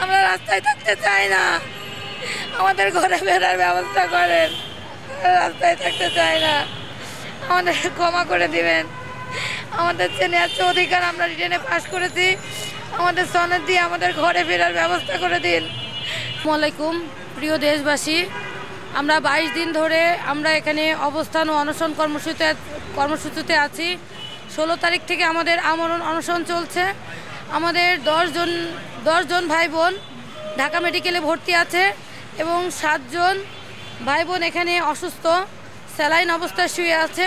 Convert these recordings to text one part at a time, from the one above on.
আমরা রাস্তায় থাকতে চাই না, আমাদের ঘরে ফেরার ব্যবস্থা করেন। রাস্তায় থাকতে চাই না, আমাদের ক্ষমা করে দিবেন। আমাদের যে ন্যায্য অধিকার আমরা রিটেনে পাস করেছি, আমাদের সনদ দিয়ে আমাদের ঘরে ফেরার ব্যবস্থা করে দিন। আসসালামু আলাইকুম প্রিয় দেশবাসী, আমরা 22 দিন ধরে আমরা এখানে অবস্থান ও অনশন কর্মসূচিতে আছি। 16 তারিখ থেকে আমাদের আমরণ অনশন চলছে। আমাদের 10 জন ভাই বোন ঢাকা মেডিকেলে ভর্তি আছে এবং 7 জন ভাই বোন এখানে অসুস্থ, স্যালাইন অবস্থায় শুয়ে আছে।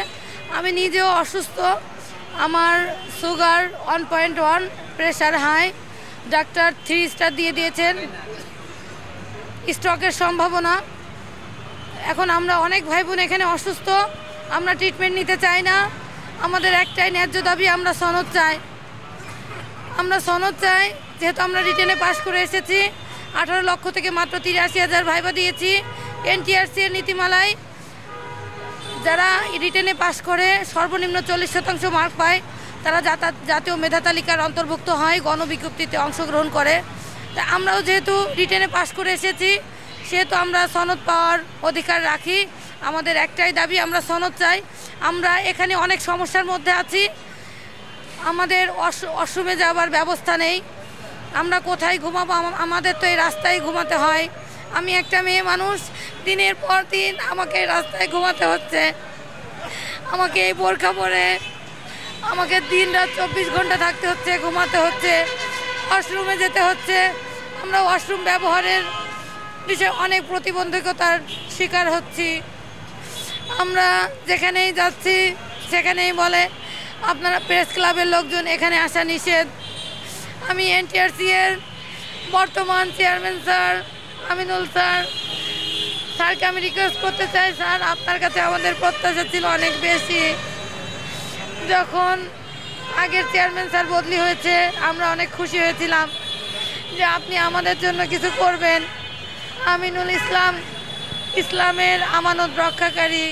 আমি নিজেও অসুস্থ, আমার sugar 1.1, pressure high, doctor 3 star দিয়ে দিয়েছেন, স্ট্রোকের সম্ভাবনা। এখন আমরা অনেক ভাই বোন এখানে অসুস্থ, আমরা ট্রিটমেন্ট নিতে চাই না। আমাদের একটাই ন্যায্য দাবি, আমরা সনদ চাই। আমরা সনদ চাই, যেহেতু আমরা রিটেনে পাস করে এসেছি। 18 লক্ষ থেকে মাত্র 83,000 ভাইবা দিয়েছি। এনটিআরসি এর নীতিমালায় যারা রিটেনে পাস করে সর্বনিম্ন 40% মার্ক পায়, তারা জাতীয় মেধা তালিকার অন্তর্ভুক্ত হয়, গণবিজ্ঞপ্তিতে অংশগ্রহণ করে। তা আমরাও যেহেতু রিটেনে পাস করে এসেছি, সেহেতু আমরা সনদ পাওয়ার অধিকার রাখি। আমাদের একটাই দাবি, আমরা সনদ চাই। আমরা এখানে অনেক সমস্যার মধ্যে আছি, আমাদের ওয়াশরুমে যাওয়ার ব্যবস্থা নেই, আমরা কোথায় ঘুমাবো? আমাদের তো এই রাস্তায় ঘুমাতে হয়। আমি একটা মেয়ে মানুষ, দিনের পর দিন আমাকে রাস্তায় ঘুমাতে হচ্ছে। আমাকে এই বোরখা পরে আমাকে দিন রাত 24 ঘন্টা থাকতে হচ্ছে, ঘুমাতে হচ্ছে, ওয়াশরুমে যেতে হচ্ছে। আমরা ওয়াশরুম ব্যবহারের বিষয়ে অনেক প্রতিবন্ধকতার শিকার হচ্ছি। আমরা যেখানেই যাচ্ছি সেখানেই বলে আপনারা প্রেস ক্লাবের লোকজন এখানে আসা নিষেধ। আমি এনটিআরসি এর বর্তমান চেয়ারম্যান স্যার আমিনুল স্যারকে আমি রিকোয়েস্ট করতে চাই, স্যার আপনার কাছে আমাদের প্রত্যাশা ছিল অনেক বেশি। যখন আগের চেয়ারম্যান স্যার বদলি হয়েছে, আমরা অনেক খুশি হয়েছিলাম যে আপনি আমাদের জন্য কিছু করবেন। আমিনুল ইসলামের আমানত রক্ষাকারী,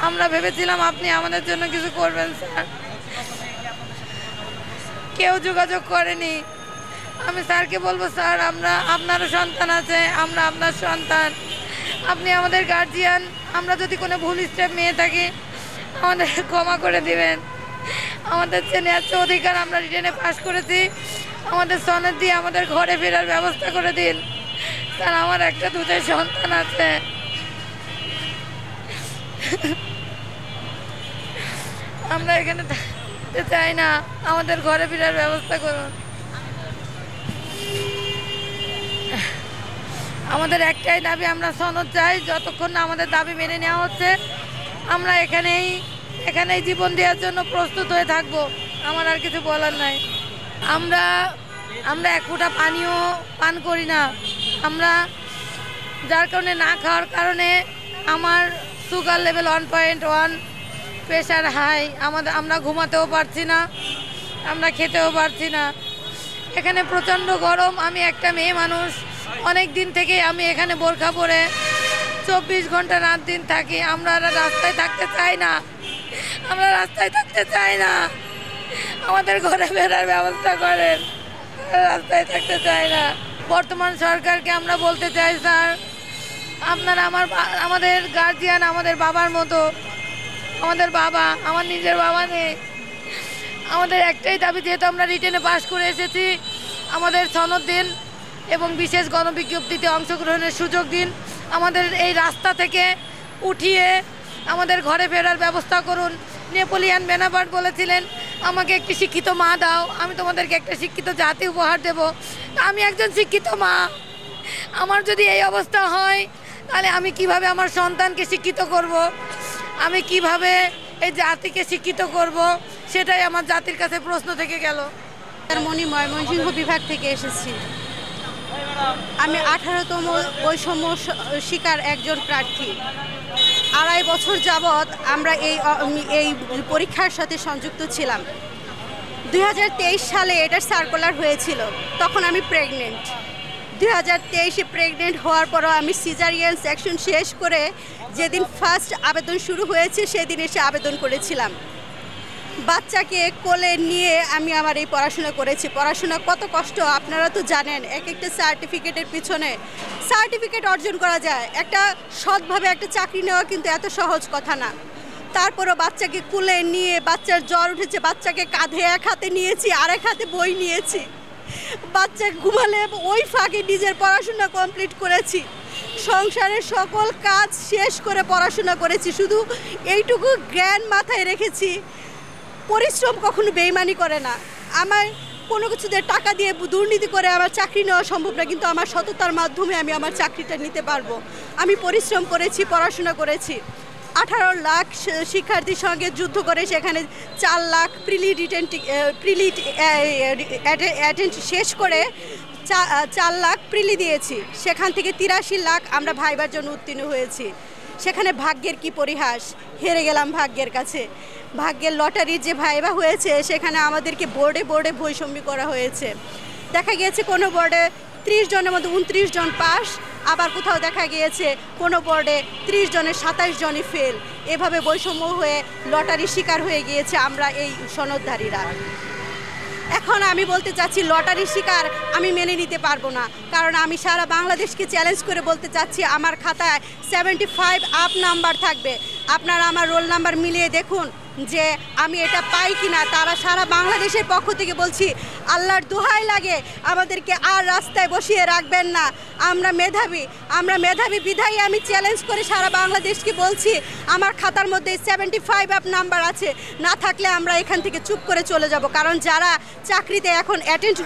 আমরা ভেবেছিলাম আপনি আমাদের জন্য কিছু করবেন স্যার। কেউ যোগাযোগ করেনি। আমি স্যারকে বলবো, স্যার আমরা আপনারও সন্তান আছে, আমরা আপনার সন্তান, আপনি আমাদের গার্জিয়ান। আমরা যদি কোনো ভুল স্টেপ নিয়ে থাকি, আমাদের ক্ষমা করে দিবেন। আমাদের যে ন্যায্য অধিকার আমরা রিটেনে পাস করেছি, আমাদের সনদ দিয়ে আমাদের ঘরে ফেরার ব্যবস্থা করে দিন স্যার। আমার একটা দুধের সন্তান আছে, আমরা এখানে থাকতে চাই না, আমাদের ঘরে ফেরার ব্যবস্থা করুন। আমাদের একটাই দাবি, আমরা সনদ চাই। যতক্ষণ না আমাদের দাবি মেনে নেওয়া হচ্ছে, আমরা এখানেই জীবন দেওয়ার জন্য প্রস্তুত হয়ে থাকব। আমার আর কিছু বলার নাই। আমরা এক ফোঁটা পানিও পান করি না। আমরা যার কারণে, না খাওয়ার কারণে আমার সুগার লেভেল 1.1, প্রেশার হাই। আমরা ঘুমাতেও পারছি না, আমরা খেতেও পারছি না। এখানে প্রচণ্ড গরম। আমি একটা মেয়ে মানুষ, অনেক দিন থেকে আমি এখানে বোরখা পরে 24 ঘন্টা রাত দিন থাকি। আমরা রাস্তায় থাকতে চাই না, আমরা রাস্তায় থাকতে চাই না, আমাদের ঘরে ফেরার ব্যবস্থা করেন। রাস্তায় থাকতে চাই না। বর্তমান সরকারকে আমরা বলতে চাই, স্যার আপনারা আমাদের গার্জিয়ান, আমাদের বাবার মতো। আমাদের বাবা, আমার নিজের বাবা নেই। আমাদের একটাই দাবি, যেহেতু আমরা রিটেনে পাস করে এসেছি, আমাদের সনদ দিন এবং বিশেষ গণবিজ্ঞপ্তিতে অংশগ্রহণের সুযোগ দিন। আমাদের এই রাস্তা থেকে উঠিয়ে আমাদের ঘরে ফেরার ব্যবস্থা করুন। নেপোলিয়ান বোনাপার্ট বলেছিলেন, আমাকে একটি শিক্ষিত মা দাও, আমি তোমাদেরকে একটা শিক্ষিত জাতি উপহার দেব। আমি একজন শিক্ষিত মা, আমার যদি এই অবস্থা হয়, তাহলে আমি কিভাবে আমার সন্তানকে শিক্ষিত করব? আমি কিভাবে এই জাতিকে শিক্ষিত করব? সেটাই আমার জাতির কাছে প্রশ্ন থেকে গেল। ময়মনসিংহ বিভাগ থেকে এসেছি। আমি 18তম বৈষম্য শিকার একজন প্রার্থী। 2.5 বছর যাবৎ আমরা এই পরীক্ষার সাথে সংযুক্ত ছিলাম। 2023 সালে এটার সার্কুলার হয়েছিল, তখন আমি প্রেগনেন্ট। 2023-এ প্রেগনেন্ট হওয়ার পরও আমি সিজারিয়ান সেকশন শেষ করে যেদিন ফার্স্ট আবেদন শুরু হয়েছে সেদিন এসে আবেদন করেছিলাম। বাচ্চাকে কোলে নিয়ে আমি আমার এই পড়াশোনা করেছি। পড়াশোনা কত কষ্ট আপনারা তো জানেন। এক একটা সার্টিফিকেটের পিছনে সার্টিফিকেট অর্জন করা যায়, একটা সৎভাবে একটা চাকরি নেওয়া কিন্তু এত সহজ কথা না। তারপরও বাচ্চাকে কোলে নিয়ে, বাচ্চার জ্বর উঠেছে, বাচ্চাকে কাঁধে এক হাতে নিয়েছি, আরেক হাতে বই নিয়েছি, বাচ্চা ঘুমালে ওই ফাঁকে নিজের পড়াশোনা কমপ্লিট করেছি, সংসারের সকল কাজ শেষ করে পড়াশোনা করেছি। শুধু এইটুকু জ্ঞান মাথায় রেখেছি, পরিশ্রম কখনো বেইমানি করে না। আমার কোনো কিছুতে টাকা দিয়ে দুর্নীতি করে আমার চাকরি নেওয়া সম্ভব না, কিন্তু আমার সততার মাধ্যমে আমি আমার চাকরিটা নিতে পারবো। আমি পরিশ্রম করেছি, পড়াশোনা করেছি। 18 লাখ শিক্ষার্থীর সঙ্গে যুদ্ধ করে সেখানে 4 লাখ প্রিলিট অ্যাটেন্ড শেষ করে 4 লাখ প্রিলি দিয়েছি। সেখান থেকে 83 লাখ আমরা ভাইবার জন্য উত্তীর্ণ হয়েছি। সেখানে ভাগ্যের কি পরিহাস, হেরে গেলাম ভাগ্যের কাছে। ভাগ্যের লটারির যে ভাইবা হয়েছে সেখানে আমাদেরকে বোর্ডে বোর্ডে বৈষম্য করা হয়েছে। দেখা গিয়েছে কোনো বোর্ডে 30 জনের মধ্যে 29 জন পাস, আবার কোথাও দেখা গিয়েছে কোনো বোর্ডে 30 জনের 27 জনই ফেল। এভাবে বৈষম্য হয়ে লটারির শিকার হয়ে গিয়েছে আমরা এই সনদধারীরা। এখন আমি বলতে চাচ্ছি লটারির শিকার আমি মেনে নিতে পারবো না, কারণ আমি সারা বাংলাদেশকে চ্যালেঞ্জ করে বলতে চাচ্ছি আমার খাতায় 75 আপ নাম্বার থাকবে। আপনারা আমার রোল নাম্বার মিলিয়ে দেখুন যে আমি এটা পাই কিনা। তারা সারা বাংলাদেশের পক্ষ থেকে বলছি, আল্লাহর দোহাই লাগে আমাদেরকে আর রাস্তায় বসিয়ে রাখবেন না। আমরা মেধাবী বিধায়ী আমি চ্যালেঞ্জ করে সারা বাংলাদেশকে বলছি আমার খাতার মধ্যে 75 আপ নাম্বার আছে, না থাকলে আমরা এখান থেকে চুপ করে চলে যাব। কারণ যারা চাকরিতে এখন অ্যাটেন্ড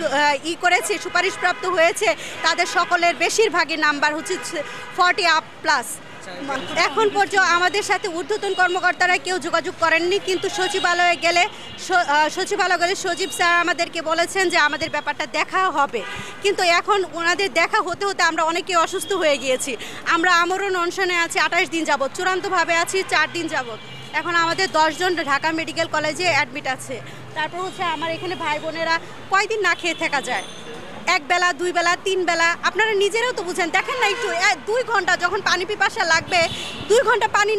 করেছে, সুপারিশপ্রাপ্ত হয়েছে, তাদের সকলের বেশিরভাগই নাম্বার হচ্ছে 40 আপ প্লাস। এখন পর্যন্ত আমাদের সাথে ঊর্ধ্বতন কর্মকর্তারা কেউ যোগাযোগ করেননি, কিন্তু সচিবালয়ে গেলে সচিব স্যার আমাদেরকে বলেছেন যে আমাদের ব্যাপারটা দেখা হবে। কিন্তু এখন ওনাদের দেখা হতে হতে আমরা অনেকে অসুস্থ হয়ে গিয়েছি। আমরা আমরণ অনশনে আছি 28 দিন যাবৎ, চূড়ান্তভাবে আছি 4 দিন যাবৎ। এখন আমাদের 10 জন ঢাকা মেডিকেল কলেজে অ্যাডমিট আছে। তারপর হচ্ছে আমার এখানে ভাই বোনেরা কয়দিন না খেয়ে থাকা যায়, 1 বেলা 2 বেলা 3 বেলা। আপনারা নিজেরাও তো বুঝেন, দেখেন না একটু 2 ঘন্টা যখন পানি পিপাসা লাগবে, 2 ঘন্টা পানি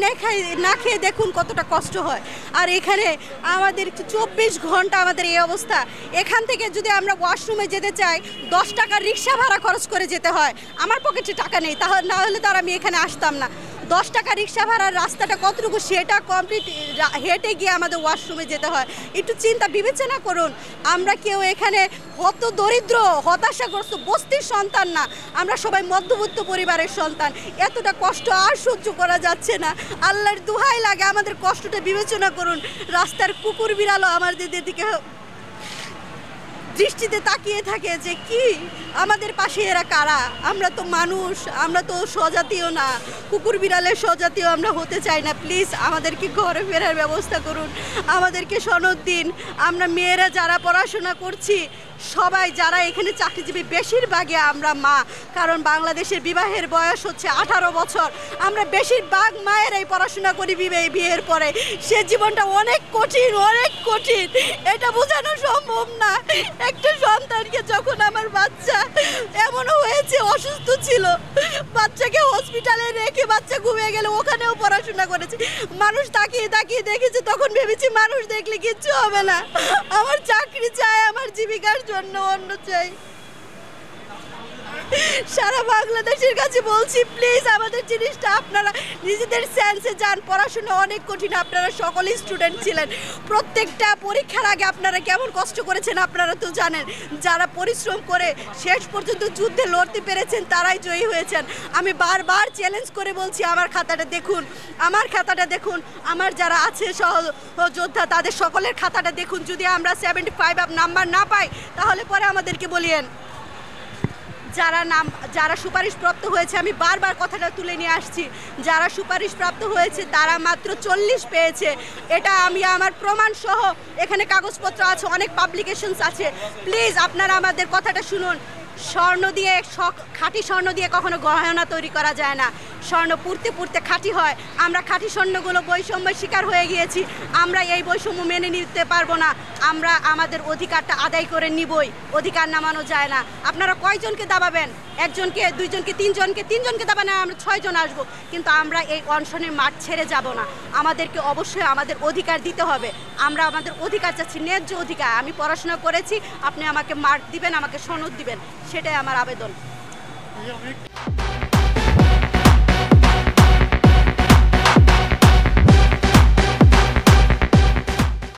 না খেয়ে দেখুন কতটা কষ্ট হয়। আর এখানে আমাদের 24 ঘন্টা আমাদের এই অবস্থা। এখান থেকে যদি আমরা ওয়াশরুমে যেতে চাই 10 টাকা রিক্সা ভাড়া খরচ করে যেতে হয়। আমার পকেটে টাকা নেই, তাহলে না হলে তো আর আমি এখানে আসতাম না। 10 টাকা রিক্সা ভাড়ার রাস্তাটা কতটুকু সেটা কমপ্লিট হেঁটে গিয়ে আমাদের ওয়াশরুমে যেতে হয়। একটু চিন্তা বিবেচনা করুন। আমরা কেউ এখানে হত দরিদ্র হতাশাগ্রস্ত বস্তির সন্তান না, আমরা সবাই মধ্যবিত্ত পরিবারের সন্তান। এতটা কষ্ট আর সহ্য করা যাচ্ছে না। আল্লাহর দোহাই লাগে আমাদের কষ্টটা বিবেচনা করুন। রাস্তার কুকুর বিড়ালও আমাদের দিকে দৃষ্টিতে তাকিয়ে থাকে যে কি আমাদের পাশে এরা কারা। আমরা তো মানুষ, আমরা তো স্বজাতীয় না, কুকুর বিড়ালের স্বজাতীয় আমরা হতে চাই না। প্লিজ আমাদেরকে ঘরে ফেরার ব্যবস্থা করুন, আমাদেরকে সনদ দিন। আমরা মেয়েরা যারা পড়াশোনা করছি সবাই, যারা এখানে চাকরিজীবী বেশিরভাগই আমরা মা, কারণ বাংলাদেশের বিবাহের বয়স হচ্ছে 18 বছর। আমরা বেশিরভাগ মায়ের এই পড়াশোনা করি বিয়ের পরে। সে জীবনটা অনেক কঠিন, অনেক কঠিন, এটা বোঝানো সম্ভব না। একটা সন্তানকে যখন আমার বাচ্চা এমনও হয়েছে অসুস্থ ছিল, বাচ্চাকে হসপিটালে রেখে বাচ্চা ঘুমিয়ে গেলে ওখানেও পড়াশোনা করেছি। মানুষ তাকিয়ে তাকিয়ে দেখেছে, তখন ভেবেছি মানুষ দেখলে কিচ্ছু হবে না, আমার চাকরি চাই, আমার জীবিকার জন্য অন্য চাই। সারা বাংলাদেশের কাছে বলছি প্লিজ আমাদের জিনিসটা আপনারা নিজেদের সেন্সে যান। পড়াশোনা অনেক কঠিন, আপনারা সকলেই স্টুডেন্ট ছিলেন। প্রত্যেকটা পরীক্ষার আগে আপনারা কেমন কষ্ট করেছেন আপনারা তো জানেন। যারা পরিশ্রম করে শেষ পর্যন্ত যুদ্ধে লড়তে পেরেছেন তারাই জয়ী হয়েছেন। আমি বারবার চ্যালেঞ্জ করে বলছি আমার খাতাটা দেখুন, আমার খাতাটা দেখুন, আমার যারা আছে সহযোদ্ধা তাদের সকলের খাতাটা দেখুন। যদি আমরা 75 আপ নাম্বার না পাই তাহলে পরে আমাদেরকে বলিয়েন। যারা সুপারিশপ্রাপ্ত হয়েছে, আমি বারবার কথাটা তুলে নিয়ে আসছি, যারা সুপারিশপ্রাপ্ত হয়েছে তারা মাত্র 40 পেয়েছে। এটা আমি আমার প্রমাণ সহ এখানে কাগজপত্র আছে, অনেক পাবলিকেশনস আছে। প্লিজ আপনারা আমাদের কথাটা শুনুন। স্বর্ণ দিয়ে, খাঁটি স্বর্ণ দিয়ে কখনো গহনা তৈরি করা যায় না। স্বর্ণ পুড়তে পুড়তে খাঁটি হয়। আমরা খাঁটি স্বর্ণগুলো বৈষম্যের শিকার হয়ে গিয়েছি। আমরা এই বৈষম্য মেনে নিতে পারবো না। আমরা আমাদের অধিকারটা আদায় করে নিবই, অধিকার নামানো যায় না। আপনারা কয়জনকে দাবাবেন? একজনকে, দুইজনকে, তিনজনকে দাবানে আমরা 6 জন আসবো, কিন্তু আমরা এই অনশনের মাঠ ছেড়ে যাব না। আমাদেরকে অবশ্যই আমাদের অধিকার দিতে হবে। আমরা আমাদের অধিকার চাচ্ছি, ন্যায্য অধিকার। আমি পড়াশোনা করেছি, আপনি আমাকে মার্ক দিবেন, আমাকে সনদ দিবেন, সেটাই আমার আবেদন।